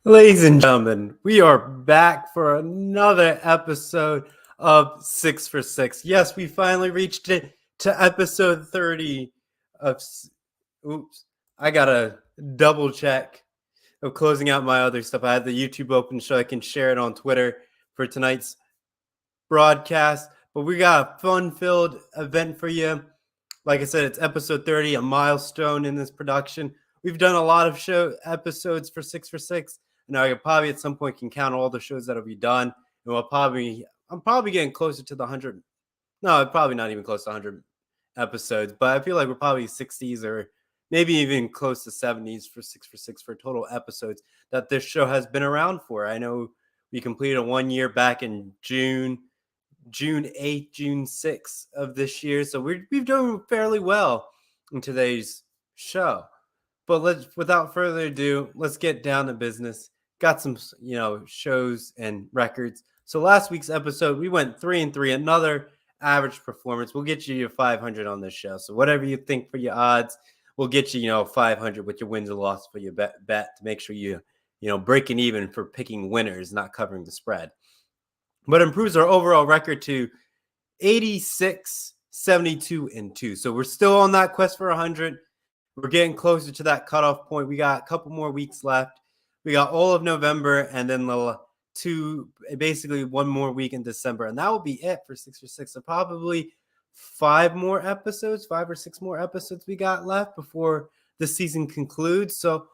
Ladies and gentlemen, we are back for another episode of 6 for 6. Yes, we finally reached it to episode 30 of. Oops, I gotta double check of closing out my other stuff. I had the YouTube open so I can share it on Twitter for tonight's broadcast. But we got a fun filled event for you. Like I said, it's episode 30, a milestone in this production. We've done a lot of show episodes for 6 for 6. And I probably at some point can count all the shows that'll be done. And I'm probably getting closer to the 100. No, probably not even close to 100 episodes, but I feel like we're probably 60s or maybe even close to 70s for 6 for 6 for total episodes that this show has been around for. I know we completed a 1 year back in June 8th, June 6th of this year. So we've done fairly well in today's show. But without further ado, let's get down to business. Got some, shows and records. So last week's episode, we went 3-3, another average performance. We'll get you 500 on this show. So whatever you think for your odds, we'll get you, 500 with your wins and losses for your bet to make sure you breaking even for picking winners, not covering the spread. But improves our overall record to 86, 72, and 2. So we're still on that quest for 100. We're getting closer to that cutoff point. We got a couple more weeks left. We got all of November and then basically 1 more week in December. And that will be it for 6 for 6. So probably 5 or 6 more episodes we got left before the season concludes. So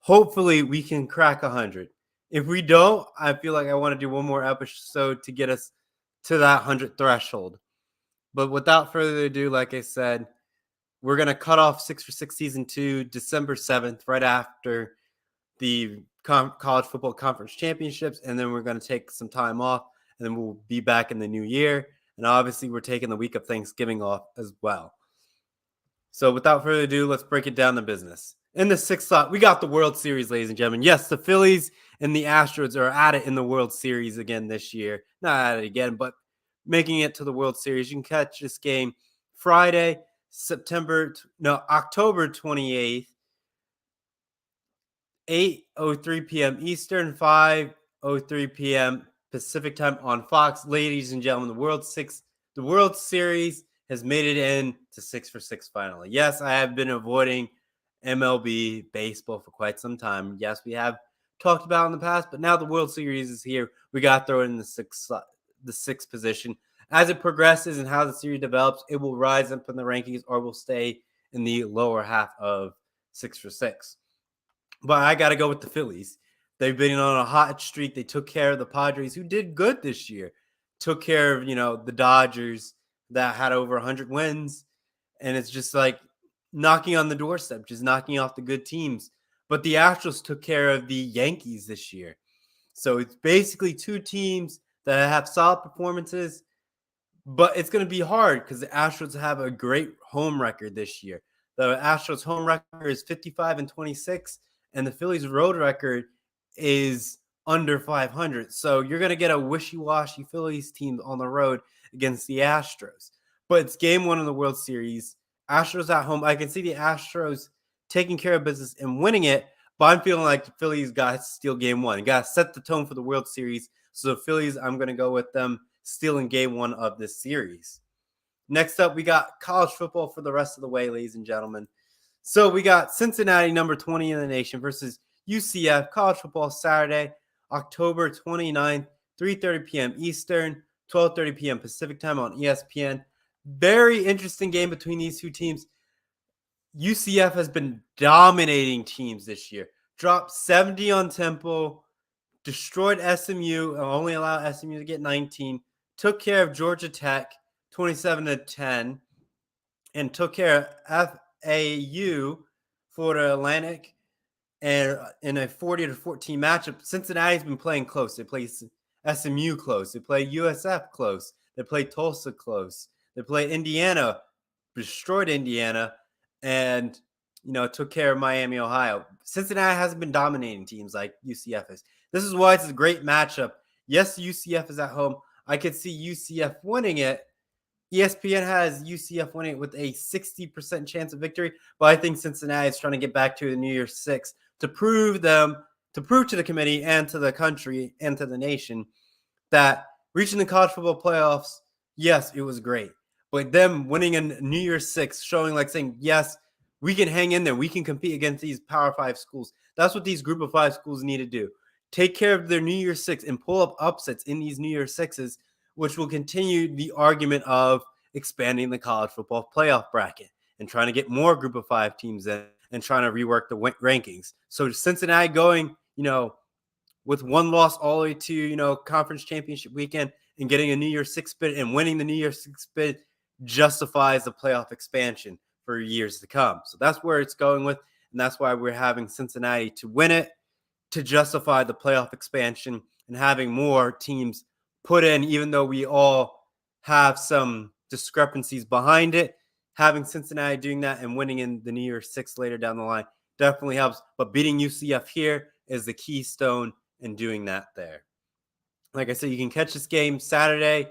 hopefully we can crack 100. If we don't, I feel like I want to do 1 more episode to get us to that 100 threshold. But without further ado, like I said, we're going to cut off 6 for 6 season 2, December 7th, right after the college football conference championships. And then we're going to take some time off and then we'll be back in the new year. And obviously we're taking the week of Thanksgiving off as well. So without further ado, let's break it down to business. In the 6th slot, we got the World Series, ladies and gentlemen. Yes, the Phillies and the Astros are at it in the World Series again this year. Not at it again, but making it to the World Series. You can catch this game Friday, October 28th, 8:03 p.m. Eastern, 5:03 p.m. Pacific time on Fox. Ladies and gentlemen, the World Series has made it in to 6 for 6 finally. Yes, I have been avoiding MLB baseball for quite some time. Yes, we have talked about it in the past, but now the World Series is here. We got to throw it in the sixth position. As it progresses and how the series develops, it will rise up in the rankings or will stay in the lower half of 6 for 6. But I got to go with the Phillies. They've been on a hot streak. They took care of the Padres, who did good this year. Took care of, the Dodgers that had over 100 wins. And it's just like knocking on the doorstep, just knocking off the good teams. But the Astros took care of the Yankees this year. So it's basically 2 teams that have solid performances. But it's going to be hard because the Astros have a great home record this year. The Astros home record is 55-26, and the Phillies road record is under 500. So you're going to get a wishy-washy Phillies team on the road against the Astros. But it's game 1 of the World Series. Astros at home. I can see the Astros taking care of business and winning it, but I'm feeling like the Phillies got to steal game 1. Got to set the tone for the World Series. So the Phillies, I'm going to go with them stealing game 1 of this series. Next up, we got college football for the rest of the way, ladies and gentlemen. So we got Cincinnati, number 20 in the nation, versus UCF. College football Saturday, October 29th, 3:30 p.m. Eastern, 12:30 p.m. Pacific time on ESPN. Very interesting game between these 2 teams. UCF has been dominating teams this year. Dropped 70 on Temple, destroyed SMU, only allowed SMU to get 19. Took care of Georgia Tech, 27-10, and took care of FAU, Florida Atlantic, And in a 40-14 matchup, Cincinnati's been playing close. They play SMU close. They play USF close. They play Tulsa close. They play Indiana, destroyed Indiana, and took care of Miami, Ohio. Cincinnati hasn't been dominating teams like UCF is. This is why it's a great matchup. Yes, UCF is at home. I could see UCF winning it. ESPN has UCF winning it with a 60% chance of victory, but I think Cincinnati is trying to get back to the New Year's Six to prove to the committee and to the country and to the nation that reaching the college football playoffs, yes, it was great. But them winning a New Year's Six, saying, yes, we can hang in there. We can compete against these Power 5 schools. That's what these Group of 5 schools need to do. Take care of their New Year's Six and pull up upsets in these New Year's Sixes, which will continue the argument of expanding the college football playoff bracket and trying to get more Group of 5 teams in and trying to rework the rankings. So Cincinnati going, with one loss all the way to, conference championship weekend and getting a New Year's Six bid and winning the New Year's Six bid justifies the playoff expansion for years to come. So that's where it's going with, and that's why we're having Cincinnati to win it to justify the playoff expansion and having more teams put in, even though we all have some discrepancies behind it. Having Cincinnati doing that and winning in the New Year's Six later down the line definitely helps. But beating UCF here is the keystone in doing that there. Like I said, you can catch this game Saturday,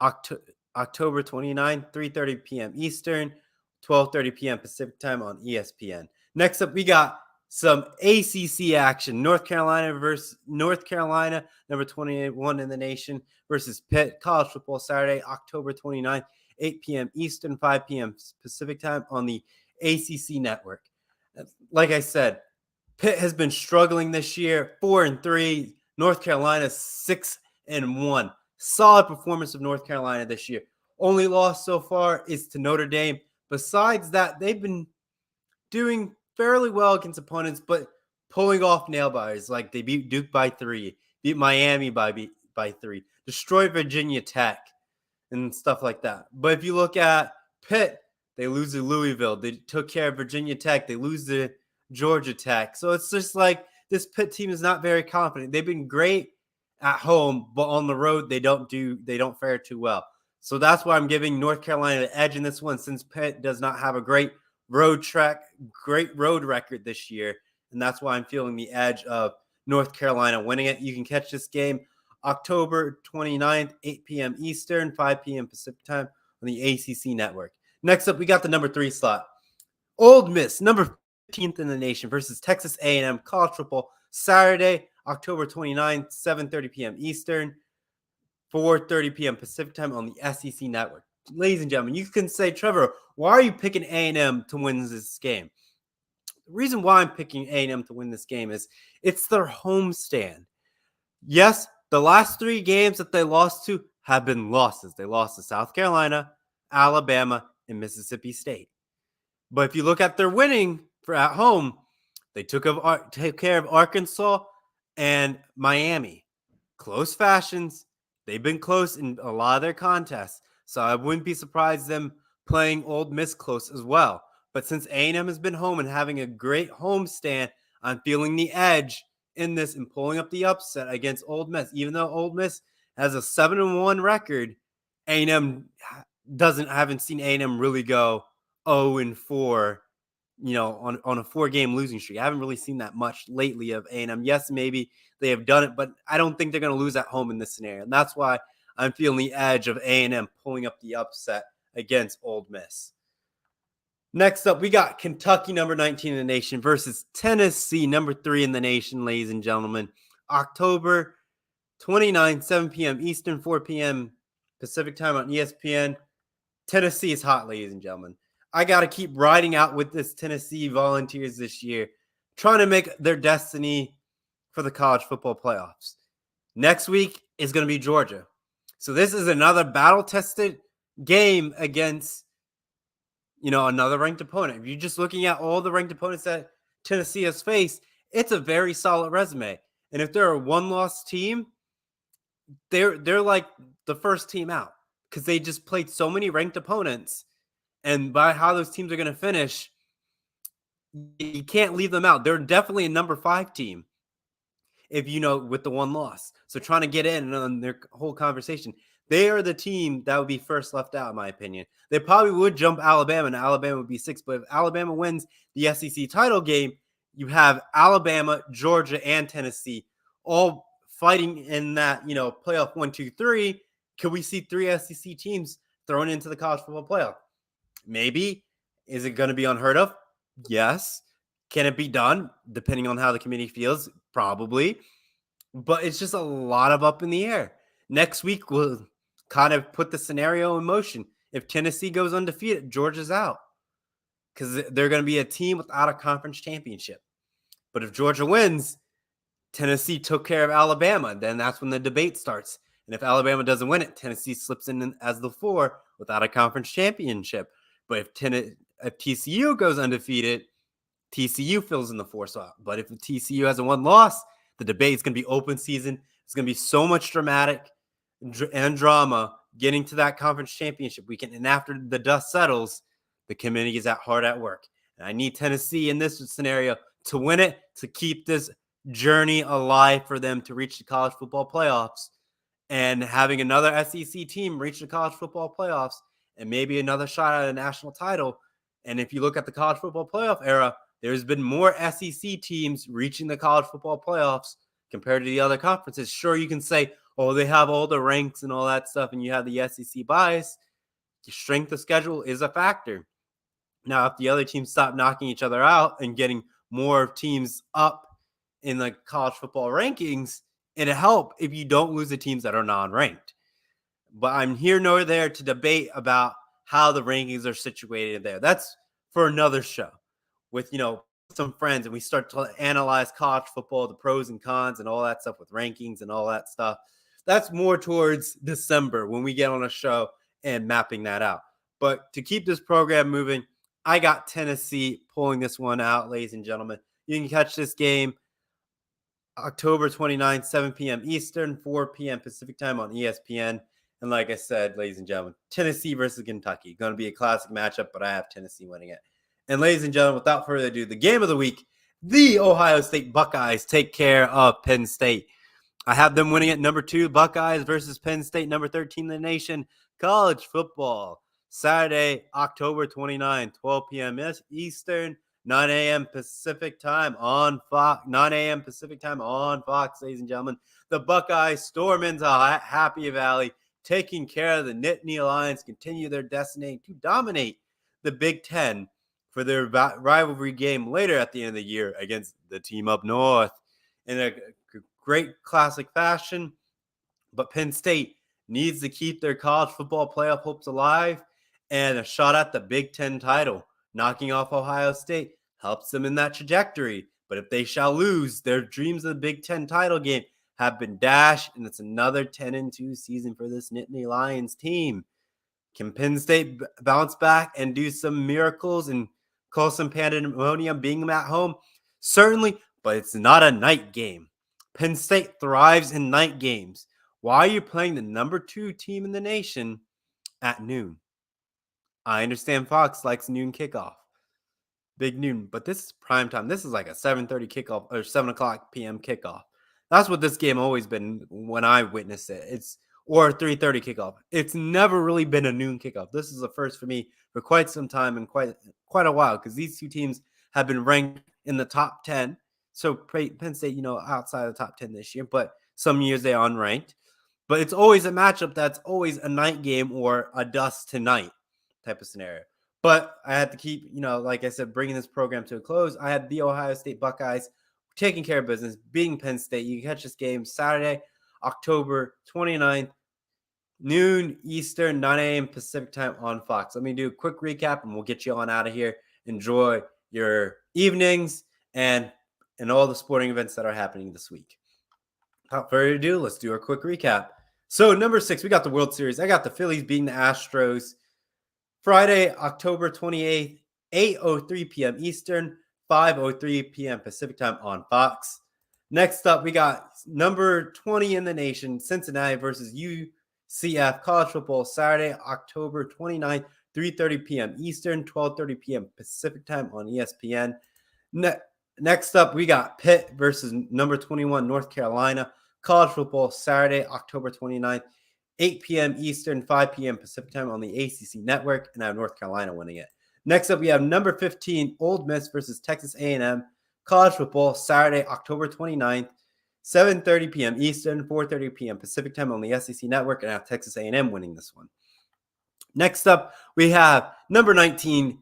October 29th, 3:30 p.m. Eastern, 12:30 p.m. Pacific time on ESPN. Next up, we got some ACC action. North Carolina, number 21 in the nation, versus Pitt. College football Saturday, October 29th, 8 p.m. Eastern, 5 p.m. Pacific time on the ACC network. Like I said, Pitt has been struggling this year, 4-3. North Carolina 6-1. Solid performance of North Carolina this year. Only loss so far is to Notre Dame. Besides that, they've been doing fairly well against opponents, but pulling off nail biters. Like they beat Duke by 3, beat Miami by 3, destroyed Virginia Tech, and stuff like that. But if you look at Pitt, they lose to Louisville. They took care of Virginia Tech. They lose to Georgia Tech. So it's just like this Pitt team is not very confident. They've been great at home, but on the road they don't fare too well. So that's why I'm giving North Carolina the edge in this one, since Pitt does not have a great road record this year. And that's why I'm feeling the edge of North Carolina winning it. You can catch this game October 29th, 8 p.m. Eastern, 5 p.m. Pacific time on the ACC network. Next up, we got the number 3 slot. Ole Miss, number 15th in the nation, versus Texas A&M. College football Saturday, October 29th, 7:30 p.m. Eastern, 4:30 p.m. Pacific time on the SEC network. Ladies and gentlemen, you can say, Trevor, why are you picking A&M to win this game? The reason why I'm picking A&M to win this game is it's their homestand. Yes, the last 3 games that they lost to have been losses. They lost to South Carolina, Alabama, and Mississippi State. But if you look at their winning for at home, they took care of Arkansas and Miami. Close fashions. They've been close in a lot of their contests. So I wouldn't be surprised them playing Ole Miss close as well. But since A&M has been home and having a great homestand, I'm feeling the edge in this and pulling up the upset against Ole Miss. Even though Ole Miss has a 7-1 record, A&M haven't seen A&M really go 0-4, on a 4-game losing streak. I haven't really seen that much lately of A&M. Yes, maybe they have done it, but I don't think they're going to lose at home in this scenario. And that's why I'm feeling the edge of A&M pulling up the upset against Ole Miss. Next up, we got Kentucky, number 19 in the nation, versus Tennessee, number 3 in the nation, ladies and gentlemen. October 29th, 7 p.m. Eastern, 4 p.m. Pacific time on ESPN. Tennessee is hot, ladies and gentlemen. I got to keep riding out with this Tennessee Volunteers this year, trying to make their destiny for the college football playoffs. Next week is going to be Georgia. So this is another battle-tested game against, another ranked opponent. If you're just looking at all the ranked opponents that Tennessee has faced, it's a very solid resume. And if they're a one-loss team, they're like the first team out because they just played so many ranked opponents. And by how those teams are going to finish, You can't leave them out. They're definitely a number 5 team if with the one loss. So trying to get in on their whole conversation. They are the team that would be first left out, in my opinion. They probably would jump Alabama, and Alabama would be 6. But if Alabama wins the SEC title game, you have Alabama, Georgia, and Tennessee all fighting in that, playoff 1, 2, 3. Could we see 3 SEC teams thrown into the college football playoff? Maybe. Is it going to be unheard of? Yes. Can it be done? Depending on how the committee feels, probably. But it's just a lot of up in the air. Next week, we'll kind of put the scenario in motion. If Tennessee goes undefeated, Georgia's out because they're going to be a team without a conference championship. But if Georgia wins, Tennessee took care of Alabama. Then that's when the debate starts. And if Alabama doesn't win it, Tennessee slips in as the 4 without a conference championship. But if TCU goes undefeated, TCU fills in the 4 slot. But if TCU has a 1 loss, the debate is going to be open season. It's going to be so much dramatic and drama getting to that conference championship weekend. And after the dust settles, the committee is hard at work. And I need Tennessee in this scenario to win it, to keep this journey alive for them to reach the college football playoffs. And having another SEC team reach the college football playoffs and maybe another shot at a national title. And if you look at the college football playoff era, there's been more SEC teams reaching the college football playoffs compared to the other conferences. Sure, you can say, oh, they have all the ranks and all that stuff, and you have the SEC bias. The strength of schedule is a factor. Now, if the other teams stop knocking each other out and getting more teams up in the college football rankings, it'll help if you don't lose the teams that are non-ranked. But I'm here nor there to debate about how the rankings are situated there. That's for another show with, some friends, and we start to analyze college football, the pros and cons and all that stuff with rankings and all that stuff. That's more towards December when we get on a show and mapping that out. But to keep this program moving, I got Tennessee pulling this one out, ladies and gentlemen. You can catch this game October 29th, 7 p.m. Eastern, 4 p.m. Pacific time on ESPN. And like I said, ladies and gentlemen, Tennessee versus Kentucky. Going to be a classic matchup, but I have Tennessee winning it. And ladies and gentlemen, without further ado, the game of the week, the Ohio State Buckeyes take care of Penn State. I have them winning at number 2, Buckeyes versus Penn State, number 13 in the nation, college football. Saturday, October 29, 12 p.m. Eastern, 9 a.m. Pacific time on Fox. 9 a.m. Pacific time on Fox, ladies and gentlemen. The Buckeyes storm into Happy Valley, taking care of the Nittany Lions, continue their destiny to dominate the Big Ten for their rivalry game later at the end of the year against the team up north in a great classic fashion. But Penn State needs to keep their college football playoff hopes alive, and a shot at the Big Ten title. Knocking off Ohio State helps them in that trajectory. But if they shall lose, their dreams of the Big Ten title game have been dashed, and it's another 10-2 season for this Nittany Lions team. Can Penn State bounce back and do some miracles and cause some pandemonium being them at home? Certainly, but it's not a night game. Penn State thrives in night games. Why are you playing the number 2 team in the nation at noon? I understand Fox likes noon kickoff. Big noon, but this is prime time. This is like a 7:30 kickoff or 7 o'clock p.m. kickoff. That's what this game always been when I witnessed it. Or 3:30 kickoff. It's never really been a noon kickoff. This is a first for me for quite some time and quite a while, because these two teams have been ranked in the top 10. So Penn State, outside of the top 10 this year, but some years they are unranked. But it's always a matchup that's always a night game or a dusk to night type of scenario. But I had to keep, like I said, bringing this program to a close. I had the Ohio State Buckeyes taking care of business, beating Penn State. You can catch this game Saturday, October 29th, noon Eastern, 9 a.m. Pacific time on Fox. Let me do a quick recap and we'll get you on out of here. Enjoy your evenings and all the sporting events that are happening this week. Without further ado, let's do a quick recap. So number 6, we got the World Series. I got the Phillies beating the Astros Friday, October 28th, 8:03 p.m. Eastern, 5:03 p.m. Pacific time on Fox. Next up, we got number 20 in the nation, Cincinnati versus UCF college football Saturday, October 29th, 3:30 p.m. Eastern, 12:30 p.m. Pacific time on ESPN. Next up, we got Pitt versus number 21 North Carolina. College football Saturday, October 29th, 8 p.m. Eastern, 5 p.m. Pacific time on the ACC network, and I have North Carolina winning it. Next up, we have number 15 Ole Miss versus Texas A&M. College football Saturday, October 29th, 7:30 p.m. Eastern, 4:30 p.m. Pacific time on the SEC network, and I have Texas A&M winning this one. Next up, we have number 19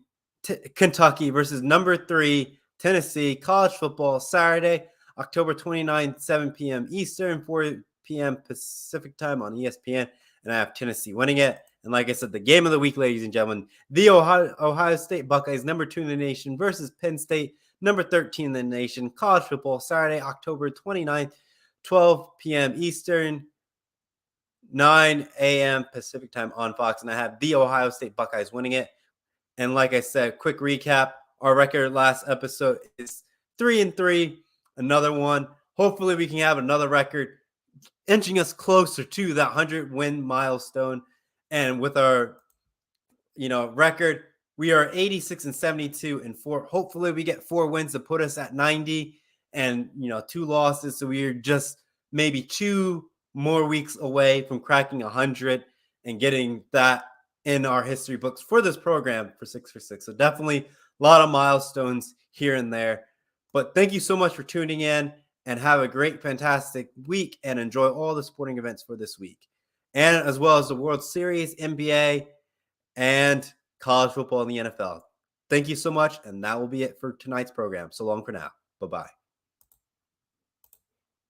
Kentucky versus number 3 Tennessee. College football Saturday, October 29th, 7 p.m. Eastern, 4 p.m. Pacific time on ESPN, and I have Tennessee winning it. And like I said, the game of the week, ladies and gentlemen, the Ohio State Buckeyes, number 2 in the nation, versus Penn State, number 13 in the nation. College football Saturday, October 29th, 12 p.m. Eastern, 9 a.m. Pacific time on Fox, and I have the Ohio State Buckeyes winning it. And like I said, quick recap, our record last episode is 3-3, another one. Hopefully we can have another record inching us closer to that 100-win milestone. And with our, record, we are 86-72 and 4. Hopefully we get 4 wins to put us at 90 and, 2 losses. So we are just maybe 2 more weeks away from cracking 100 and getting that in our history books for this program for 6 for 6. So definitely a lot of milestones here and there. But thank you so much for tuning in, and have a great, fantastic week, and enjoy all the sporting events for this week. And as well as the World Series, NBA, and college football in the NFL. Thank you so much, and that will be it for tonight's program. So long for now. Bye-bye.